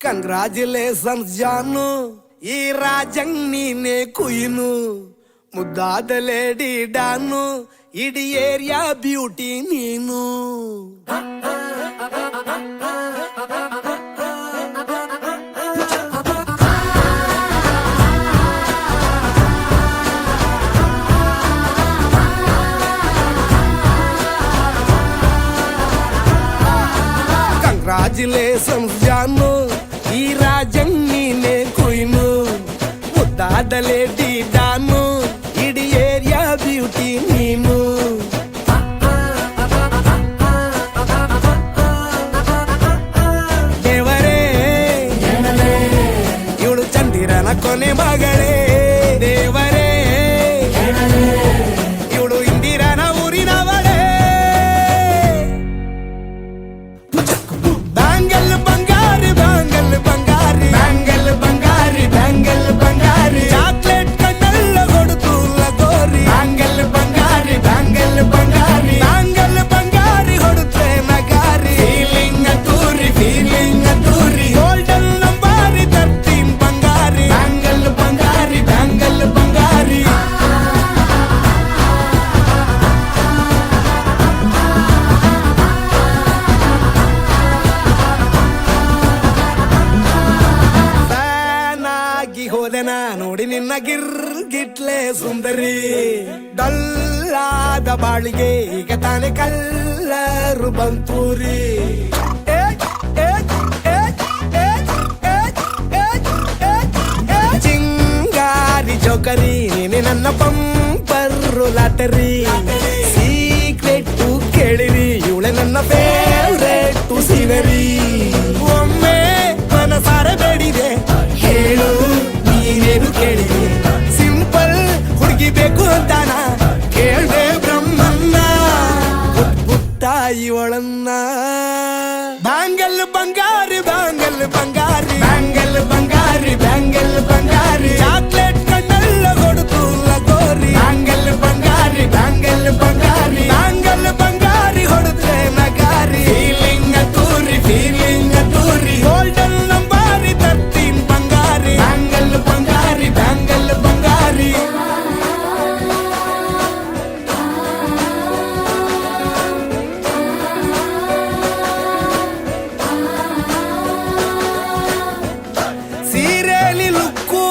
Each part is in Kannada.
ಕಂಗ್ರಾಚುಲೇಷನ್ಸ್ ಜಾನು, ಈ ರಾಜಂಗ್ ನೀನೆ ಕುಯ್ನು, ಮುದ್ದಾದ ಲೇಡಿ ಡಾನು, ಇಡೀ ಏರಿಯಾ ಬ್ಯೂಟಿ ನೀನು. ಕಂಗ್ರಾಚುಲೇಷನ್ಸ್ ಜಾನು, ಈ ರಾಜಂಗ್ ನೀನೆ ಕುಯ್ನು, ಮುದ್ದಾದ ಲೇಡಿ ಡಾನು, ಇಡೀ ಏರಿಯಾ ಬ್ಯೂಟಿ ನೀನು. ದೇವರೇ ಇವಳು ಚಂದಿರನ ಕೊನೆ ಮಗಳೇ, ದೇವರೇ ಇವಳು ಇಂದಿರನ ಊರಿನವಳೇ. ಬ್ಯಾಂಗಲ್ ಬಂಗಾರಿ ಬ್ಯಾಂಗಲ್ ಬಂಗಾರಿ ಬ್ಯಾಂಗಲ್ ಬಂಗಾರಿ ಬ್ಯಾಂಗಲ್ ಬಂಗಾರಿ, ಚಾಕ್ಲೇಟ್ ಕಣ್ಣೆಲ್ಲ ಕೊಡುತ್ತು ಲಗೋರಿ. ಬ್ಯಾಂಗಲ್ ಬಂಗಾರಿ ಬ್ಯಾಂಗಲ್ ಬಂಗಾರಿ ಬ್ಯಾಂಗಲ್ ಬಂಗಾರಿ ಹೊಡುತ್ತೆ ನಗಾರಿ. ಫೀಲಿಂಗ್ ತೂರಿ ಗೋಲ್ಡನ್ ನಂಬಾರಿ 13 ಬಂಗಾರಿ. ಬ್ಯಾಂಗಲ್ ಬಂಗಾರಿ ಬ್ಯಾಂಗಲ್ ಬಂಗಾರಿ. ಹೋದೆನಾ ನೋಡಿ ನಿನ್ನ ಗಿರ್ಗಿಟ್ಲೆ ಸುಂದರಿ, ಡಲ್ಲಾದ ಬಾಳಿಗೆ ಈಗ ತಾನೆ ಕಲ್ಲರು ಬಂತೂರಿ. ಚಿಂಗಾರಿ ಜೋಕರಿ ನೀನೆ ನನ್ನ ಬಂಪರು ಲಾಟರಿ. ಸೀಕ್ರೆಟ್ ಕೇಳಿರಿ ಇವಳೆ ನನ್ನ ಫೇವ್ರೇಟ್ ಸೀನರಿ. ಒಮ್ಮೆ ಮನಸಾರೆ ಬೇಡಿದೆ ಹೇಳು ನೀನೇನು ಕೇಳಿದೆ, ಸಿಂಪಲ್ ಹುಡುಗಿ ಬೇಕು ಅಂತಾನ ಕೇಳ್ದೆ ಬ್ರಹ್ಮನ್ನ, ಪುಟ್ಟ ಇವಳನ್ನ. ಬ್ಯಾಂಗಲ್ ಬಂಗಾರಿ ಬ್ಯಾಂಗಲ್ ಬಂಗಾರಿ ಬ್ಯಾಂಗಲ್ ಬಂಗಾರಿ ಬ್ಯಾಂಗಲ್ ಬಂಗಾರಿ, ಚಾಕ್ಲೇಟ್ ಕಣ್ಣೆಲ್ಲ ಕೊಡುತ್ತು ಲಗೋರಿ. ಬ್ಯಾಂಗಲ್ ಬಂಗಾರಿ ಬ್ಯಾಂಗಲ್ ಬಂಗಾರಿ ಬ್ಯಾಂಗಲ್ ಬಂಗಾರಿ ಹೊಡುತ್ತೆ ನಗಾರಿ. ಫೀಲಿಂಗ್ ತೂರಿ ಗೋಲ್ಡನ್ ನಂಬಾರಿ 13 ಬಂಗಾರಿ. ಬ್ಯಾಂಗಲ್ ಬಂಗಾರಿ ಬ್ಯಾಂಗಲ್ ಬಂಗಾರಿ. ಸೀರೆಲಿ ಲುಕ್ಕು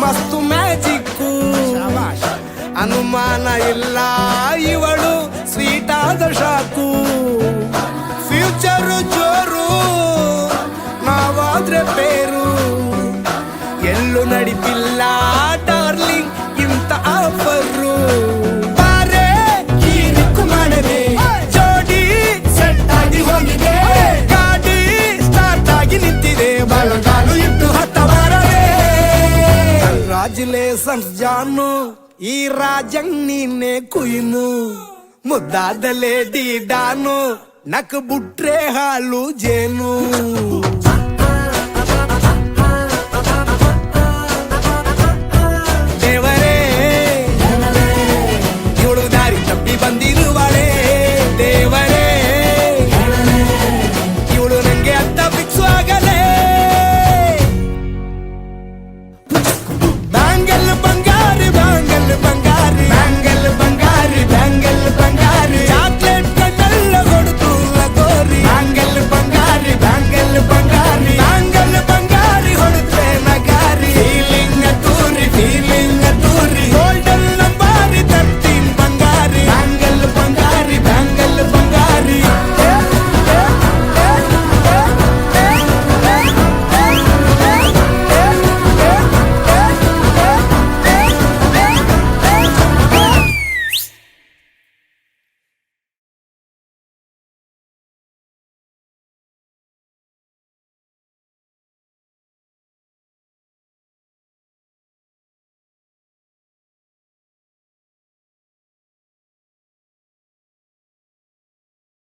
ಮಸ್ತು ಮ್ಯಾಜಿಕ್ಕು, ಅನುಮಾನ ಇಲ್ಲ ಇವಳು ಸ್ವೀಟ್ ಆದ ಶಾಕು. ಫ್ಯೂಚರು ಜೋರು ನಾವಾದ್ರೆ ಬೇರು, ಎಲ್ಲೂ ನಡೀತಿಲ್ಲ ಡಾರ್ಲಿಂಗ್ ಇಂತ ಆಫರು. ಬಾರೆ ಕೀರಿಕ್ಕು ಮಾಡದೆ ಜೋಡಿ ಸೆಟ್ ಆಗಿ ಹೋಗಿದೆ, ಗಾಡಿ ಸ್ಟಾರ್ಟ್ ಆಗಿ ನಿಂತಿದೆ, ಬಲಗಾಲು ಇಟ್ಟು ಹತ್ತ ಬಾರದೆ. ಕಂಗ್ರಾಚುಲೇಷನ್ಸ್ ಜಾನು, ಈ ರಾಜಂಗ್ ನೀನೆ ಕುಯ್ನು, ಮುದ್ದಾದ ಲೇಡಿ ಡಾನು, ನಕ್ ಬುಟ್ರೆ ಹಾಲು ಜೇನು.